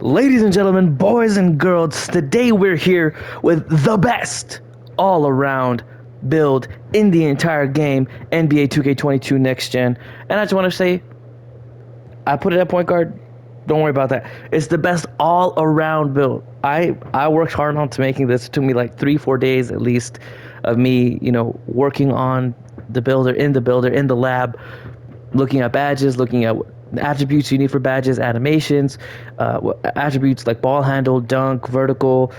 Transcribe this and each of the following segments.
Ladies and gentlemen, boys and girls, today we're here with the best all-around build in the entire game, NBA 2K22 Next Gen. And I just want to say, I put it at point guard. Don't worry about that. It's the best all-around build. I worked hard on to making this. It took me like 3-4 days at least of me, working on the builder, in the lab, looking at badges, looking at attributes you need for badges, animations, attributes like ball handle, dunk, vertical,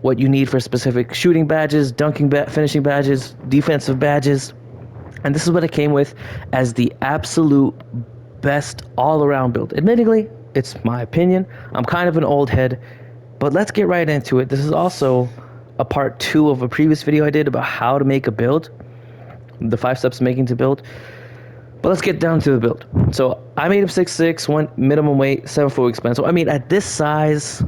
what you need for specific shooting badges, finishing badges, defensive badges. And this is what it came with as the absolute best all-around build. Admittedly, it's my opinion. I'm kind of an old head, but let's get right into it. This is also a part 2 of a previous video I did about how to make a build, the 5 steps making to build. But let's get down to the build. So I made him 6'6", one minimum weight, 7-foot wingspan. So I mean, at this size,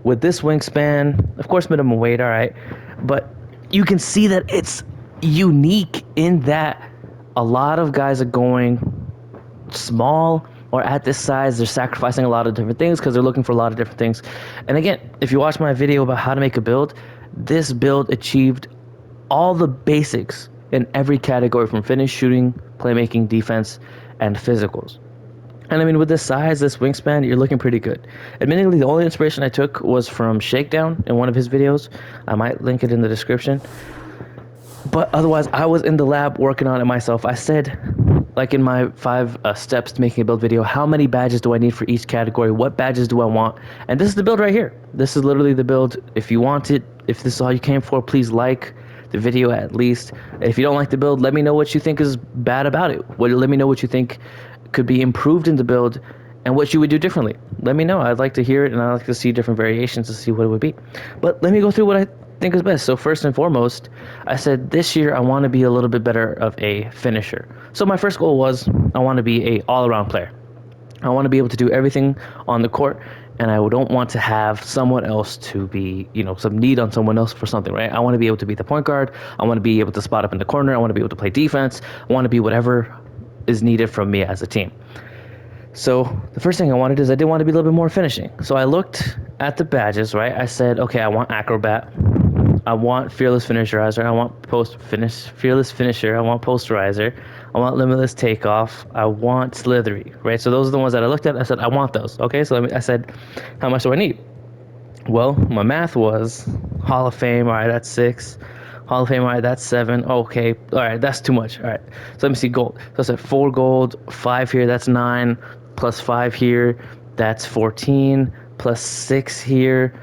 with this wingspan, of course minimum weight, all right. But you can see that it's unique in that a lot of guys are going small, or at this size, they're sacrificing a lot of different things because they're looking for a lot of different things. And again, if you watch my video about how to make a build, this build achieved all the basics in every category, from finish, shooting, playmaking, defense, and physicals. And I mean, with this size, this wingspan, you're looking pretty good. Admittedly, the only inspiration I took was from Shakedown in one of his videos. I might link it in the description. But otherwise, I was in the lab working on it myself. I said, like in my 5 steps to making a build video, how many badges do I need for each category? What badges do I want? And this is the build right here. This is literally the build. If you want it, if this is all you came for, please like the video at least. If you don't like the build, let me know what you think is bad about it. Let me know what you think could be improved in the build and what you would do differently. Let me know. I'd like to hear it, and I'd like to see different variations to see what it would be. But let me go through what I think is best. So first and foremost, I said this year I want to be a little bit better of a finisher. So my first goal was I want to be a all-around player. I want to be able to do everything on the court, and I don't want to have someone else to be, some need on someone else for something, right? I want to be able to be the point guard. I want to be able to spot up in the corner. I want to be able to play defense. I want to be whatever is needed from me as a team. So the first thing I wanted is I did want to be a little bit more finishing. So I looked at the badges, right? I said, okay, I want acrobat. I want fearless finisherizer. I want fearless finisher. I want posterizer. I want limitless takeoff. I want slithery, right? So those are the ones that I looked at. I said, I want those. Okay, so I said, how much do I need? Well, my math was Hall of Fame. All right, that's 6. Hall of Fame, all right, that's 7. Okay, all right, that's too much. All right, so let me see gold. So I said 4 gold, 5 here, that's 9, plus 5 here, that's 14, plus 6 here,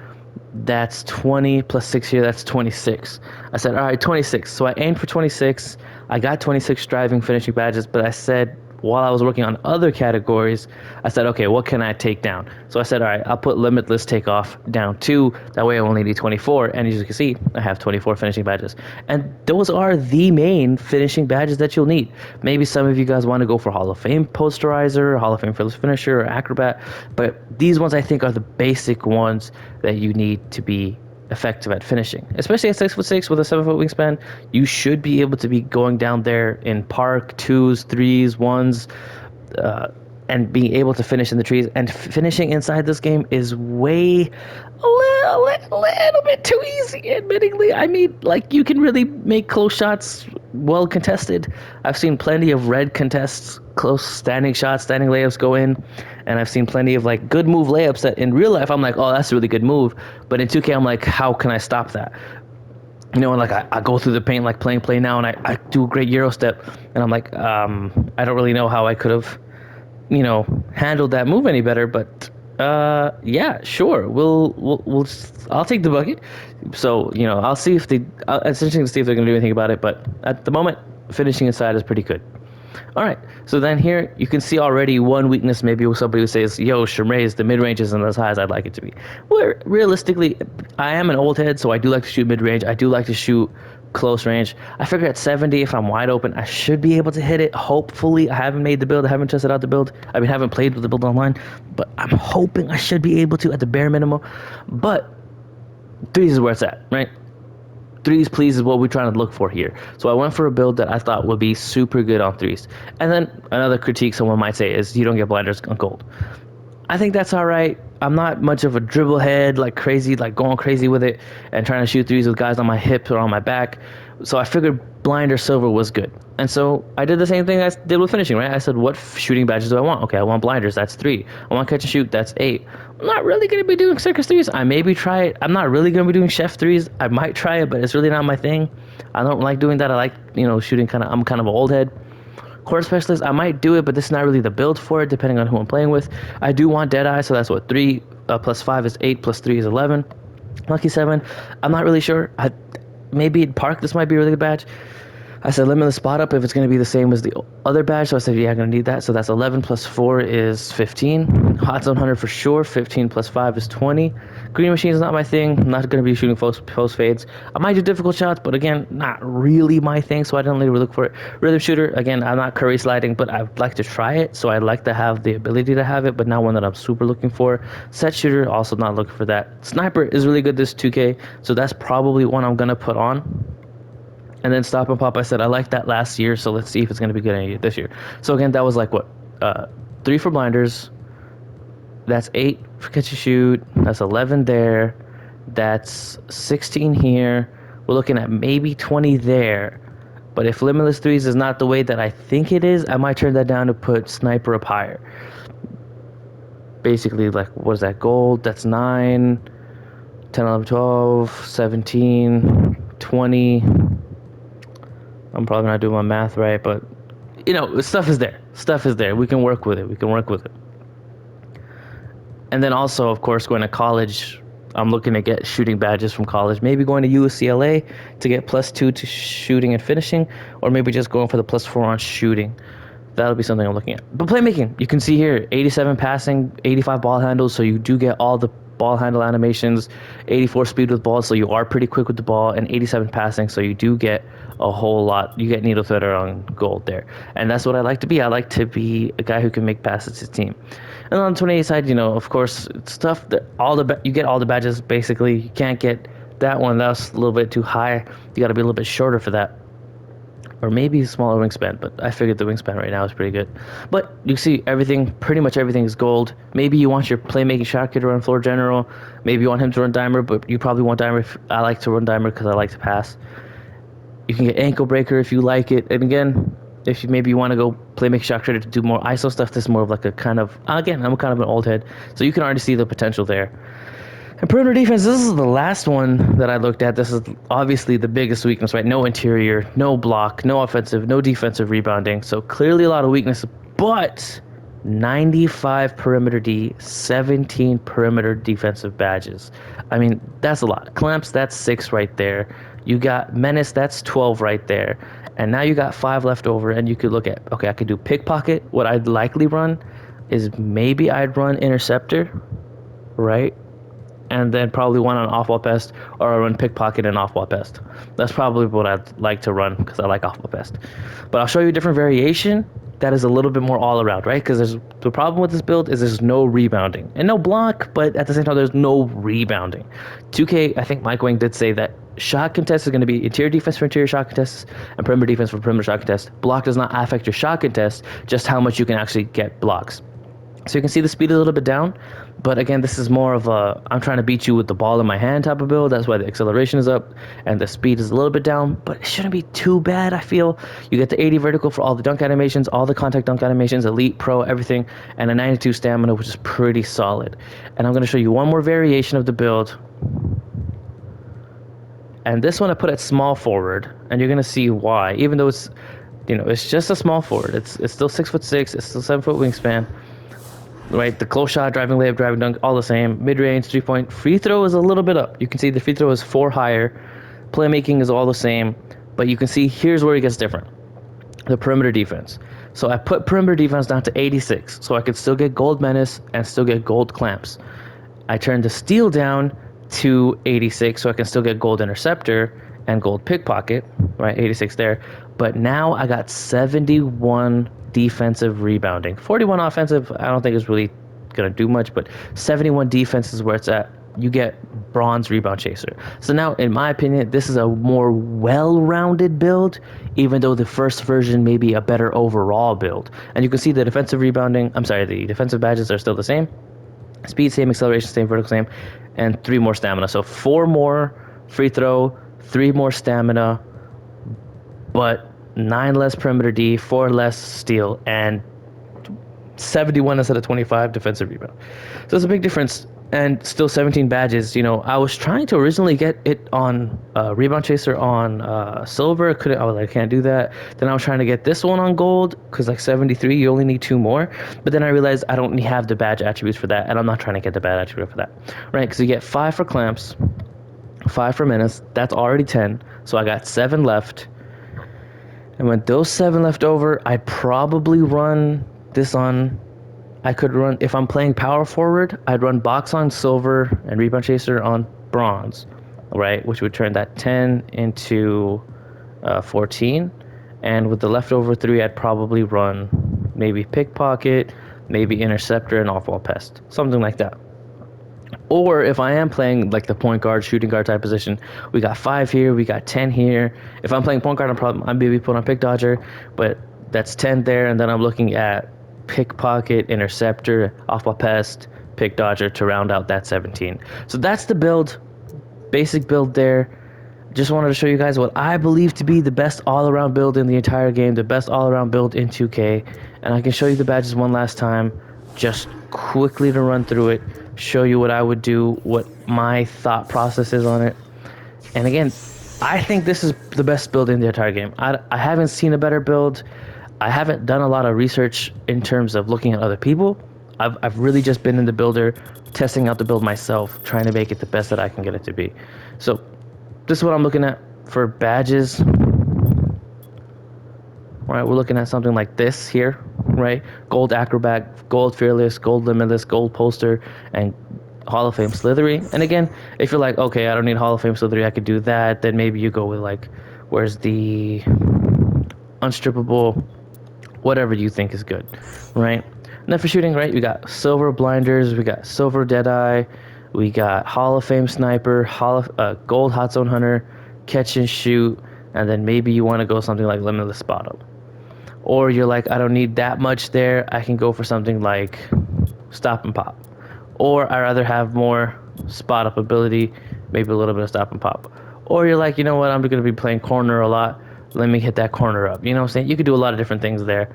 that's 20, plus 6 here, that's 26. I said, all right, 26. So I aimed for 26. I got 26 striving finishing badges, but I said, while I was working on other categories, I said, okay, what can I take down? So I said, all right, I'll put limitless takeoff down 2. That way I only need 24. And as you can see, I have 24 finishing badges. And those are the main finishing badges that you'll need. Maybe some of you guys want to go for Hall of Fame posterizer, Hall of Fame fearless finisher, or acrobat. But these ones I think are the basic ones that you need to be effective at finishing, especially at 6'6" with a 7-foot wingspan. You should be able to be going down there in park 2s, 3s, 1s, and being able to finish in the trees. And finishing inside this game is way a little bit too easy, admittingly. I mean, like, you can really make close shots well contested. I've seen plenty of red contests, close standing shots, standing layups go in, and I've seen plenty of like good move layups that in real life I'm like, oh, that's a really good move, but in 2K I'm like, how can I stop that? And like I go through the paint like playing play now, and I do a great Euro step, and I'm like, I don't really know how I could have handled that move any better, but yeah, sure, I'll take the bucket. So I'll see if it's interesting to see if they're gonna do anything about it, but at the moment, finishing inside is pretty good. All right, so then here you can see already one weakness, maybe with somebody who says, yo, Shemraise, the mid-range isn't as high as I'd like it to be. Where realistically, I am an old head, so I do like to shoot mid-range. I do like to shoot close range. I figure at 70, if I'm wide open, I should be able to hit it. Hopefully, I haven't made the build. I haven't tested out the build. I mean, haven't played with the build online, but I'm hoping I should be able to at the bare minimum. But 3s is where it's at, right? 3s, please, is what we're trying to look for here. So I went for a build that I thought would be super good on 3s. And then another critique someone might say is you don't get blinders on gold. I think that's all right. I'm not much of a dribble head, like crazy, like going crazy with it and trying to shoot threes with guys on my hips or on my back. So I figured blind or silver was good. And so I did the same thing I did with finishing, right? I said, what shooting badges do I want? Okay, I want blinders, that's 3. I want catch and shoot, that's 8. I'm not really going to be doing circus threes. I maybe try it. I'm not really going to be doing chef threes. I might try it, but it's really not my thing. I don't like doing that. I like, shooting I'm kind of an old head. Core specialist, I might do it, but this is not really the build for it, depending on who I'm playing with. I do want Deadeye, so that's what 3 plus 5 is 8 plus 3 is 11. Lucky 7, I'm not really sure. Maybe in Park this might be a really good badge. I said limit the spot up if it's going to be the same as the other badge, so I said yeah, I'm going to need that. So that's 11 plus 4 is 15. Hot Zone Hunter for sure. 15 plus 5 is 20. Green Machine is not my thing. I'm not going to be shooting post fades. I might do difficult shots, but again, not really my thing, so I don't really look for it. Rhythm Shooter, again, I'm not Curry sliding, but I'd like to try it, so I'd like to have the ability to have it, but not one that I'm super looking for. Set Shooter, also not looking for that. Sniper is really good this 2K, so that's probably one I'm going to put on. And then Stop and Pop, I said I liked that last year, so let's see if it's going to be good this year. So again, that was like what? 3 for blinders. That's 8 for catch and shoot. That's 11 there. That's 16 here. We're looking at maybe 20 there. But if Limitless Threes is not the way that I think it is, I might turn that down to put Sniper up higher. Basically, like, what is that? Gold, that's 9, 10, 11, 12, 17, 20. I'm probably not doing my math right, but stuff is there. Stuff is there. We can work with it. And then also, of course, going to college, I'm looking to get shooting badges from college. Maybe going to UCLA to get +2 to shooting and finishing, or maybe just going for the +4 on shooting. That'll be something I'm looking at. But playmaking, you can see here, 87 passing, 85 ball handles, so you do get all the ball handle animations, 84 speed with ball, so you are pretty quick with the ball, and 87 passing, so you do get a whole lot. You get needle threader on gold there, and that's what I like to be. I like to be a guy who can make passes to his team. And on the 28 side, of course, stuff that you get all the badges basically. You can't get that one. That's a little bit too high. You got to be a little bit shorter for that. Or maybe smaller wingspan, but I figured the wingspan right now is pretty good. But you see pretty much everything is gold. Maybe you want your playmaking shot kid to run floor general. Maybe you want him to run dimer, but you probably want dimer. I like to run dimer because I like to pass. You can get ankle breaker if you like it. And again, if you want to go playmaking shot creator to do more ISO stuff, this is more of like a kind of, again, I'm kind of an old head, so you can already see the potential there. And perimeter defense, this is the last one that I looked at. This is obviously the biggest weakness, right? No interior, no block, no offensive, no defensive rebounding. So clearly a lot of weakness, but 95 perimeter D, 17 perimeter defensive badges. I mean, that's a lot. Clamps, that's 6 right there. You got Menace, that's 12 right there. And now you got 5 left over, and you could look at, okay, I could do Pickpocket. What I'd likely run is maybe I'd run Interceptor, right? And then probably one on off-ball pest, or I run Pickpocket and off-ball pest. That's probably what I'd like to run because I like off-ball pest. But I'll show you a different variation that is a little bit more all-around, right? Because the problem with this build is there's no rebounding. And no block, but at the same time, there's no rebounding. 2K, I think Mike Wang did say that shot contest is going to be interior defense for interior shot contests and perimeter defense for perimeter shot contests. Block does not affect your shot contest, just how much you can actually get blocks. So you can see the speed a little bit down, but again, this is more of a, I'm trying to beat you with the ball in my hand type of build. That's why the acceleration is up and the speed is a little bit down, but it shouldn't be too bad, I feel. You get the 80 vertical for all the dunk animations, all the contact dunk animations, elite, pro, everything, and a 92 stamina, which is pretty solid. And I'm going to show you one more variation of the build. And this one I put at small forward, and you're going to see why, even though it's, it's just a small forward. It's still 6'6", it's still 7-foot wingspan. Right, the close shot, driving layup, driving dunk, all the same. Mid-range, 3-point. Free throw is a little bit up. You can see the free throw is 4 higher. Playmaking is all the same. But you can see here's where it gets different. The perimeter defense. So I put perimeter defense down to 86. So I could still get gold menace and still get gold clamps. I turned the steal down to 86 so I can still get gold interceptor and gold pickpocket. Right, 86 there. But now I got 71 defensive rebounding. 41 offensive, I don't think is really going to do much, but 71 defense is where it's at. You get bronze rebound chaser. So now, in my opinion, this is a more well-rounded build, even though the first version may be a better overall build. And you can see the defensive badges are still the same. speed same, acceleration same, vertical same, and 3 more stamina. So 4 more free throw, 3 more stamina, but 9 less perimeter D, 4 less steal, and 71 instead of 25 defensive rebound. So it's a big difference, and still 17 badges. You know, I was trying to originally get it on rebound chaser on silver. Couldn't. I was like, I can't do that. Then I was trying to get this one on gold because like 73, you only need 2 more. But then I realized I don't have the badge attributes for that, and I'm not trying to get the badge attribute for that, right? Because you get 5 for clamps, 5 for menace. That's already 10. So I got 7 left. And with those 7 left over, I probably run this on. I could run, if I'm playing power forward, I'd run box on silver and rebound chaser on bronze, right? Which would turn that 10 into 14. And with the leftover 3, I'd probably run maybe pickpocket, maybe interceptor, and off-ball pest, something like that. Or if I am playing like the point guard, shooting guard type position, we got 5 here, we got 10 here. If I'm playing point guard, I'm maybe put on pick dodger, but that's 10 there, and then I'm looking at pickpocket, interceptor, off-ball pest, pick dodger to round out that 17. So that's the build, basic build there. Just wanted to show you guys what I believe to be the best all-around build in the entire game, the best all-around build in 2K, and I can show you the badges one last time, just quickly to run through it, show you what I would do, what my thought process is on it. And again, I think this is the best build in the entire game. I haven't seen a better build. I haven't done a lot of research in terms of looking at other people. I've really just been in the builder, testing out the build myself, trying to make it the best that I can get it to be. So this is what I'm looking at for badges. All right, we're looking at something like this here, right? Gold Acrobat, Gold Fearless, Gold Limitless, Gold Poster, and Hall of Fame Slithery. And again, if you're like, okay, I don't need Hall of Fame Slithery, I could do that, then maybe you go with like, where's the unstrippable, whatever you think is good, right? And then for shooting, right, we got silver blinders, we got silver Deadeye, we got Hall of Fame Sniper, gold Hot Zone Hunter, catch and shoot, and then maybe you want to go something like Limitless Spot Up. Or you're like, I don't need that much there, I can go for something like Stop and Pop. Or I'd rather have more spot up ability, maybe a little bit of stop and pop. Or you're like, you know what, I'm going to be playing corner a lot, let me hit that corner up. You know what I'm saying? You could do a lot of different things there.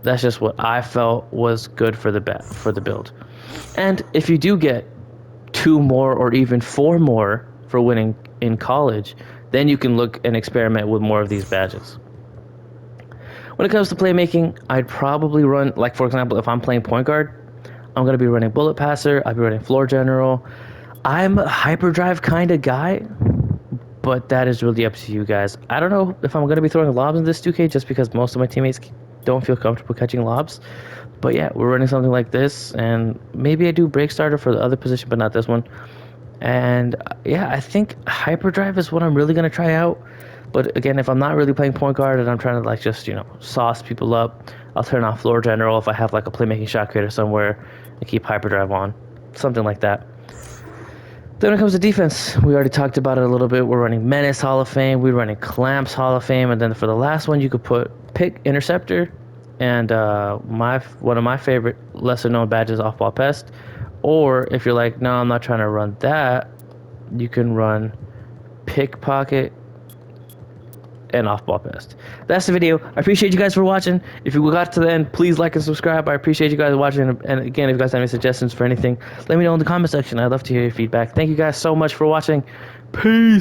That's just what I felt was good for the build. And if you do get 2 more or even 4 more for winning in college, then you can look and experiment with more of these badges. When it comes to playmaking, I'd probably run, like for example, if I'm playing point guard, I'm going to be running bullet passer, I'll be running floor general. I'm a hyperdrive kind of guy, but that is really up to you guys. I don't know if I'm going to be throwing lobs in this 2K just because most of my teammates don't feel comfortable catching lobs. But yeah, we're running something like this, and maybe I do break starter for the other position, but not this one. And yeah, I think hyperdrive is what I'm really going to try out. But again, if I'm not really playing point guard and I'm trying to like just, you know, sauce people up, I'll turn off floor general if I have like a playmaking shot creator somewhere and keep hyperdrive on, something like that. Then when it comes to defense, we already talked about it a little bit. We're running Menace Hall of Fame, we're running Clamps Hall of Fame, and then for the last one, you could put Pick Interceptor and one of my favorite lesser known badges, Off Ball Pest. Or if you're like, no, I'm not trying to run that, you can run Pickpocket and Off-Ball Pest. That's the video. I appreciate you guys for watching. If you got to the end, please like and subscribe. I appreciate you guys watching. And again, if you guys have any suggestions for anything, let me know in the comment section. I'd love to hear your feedback. Thank you guys so much for watching. Peace.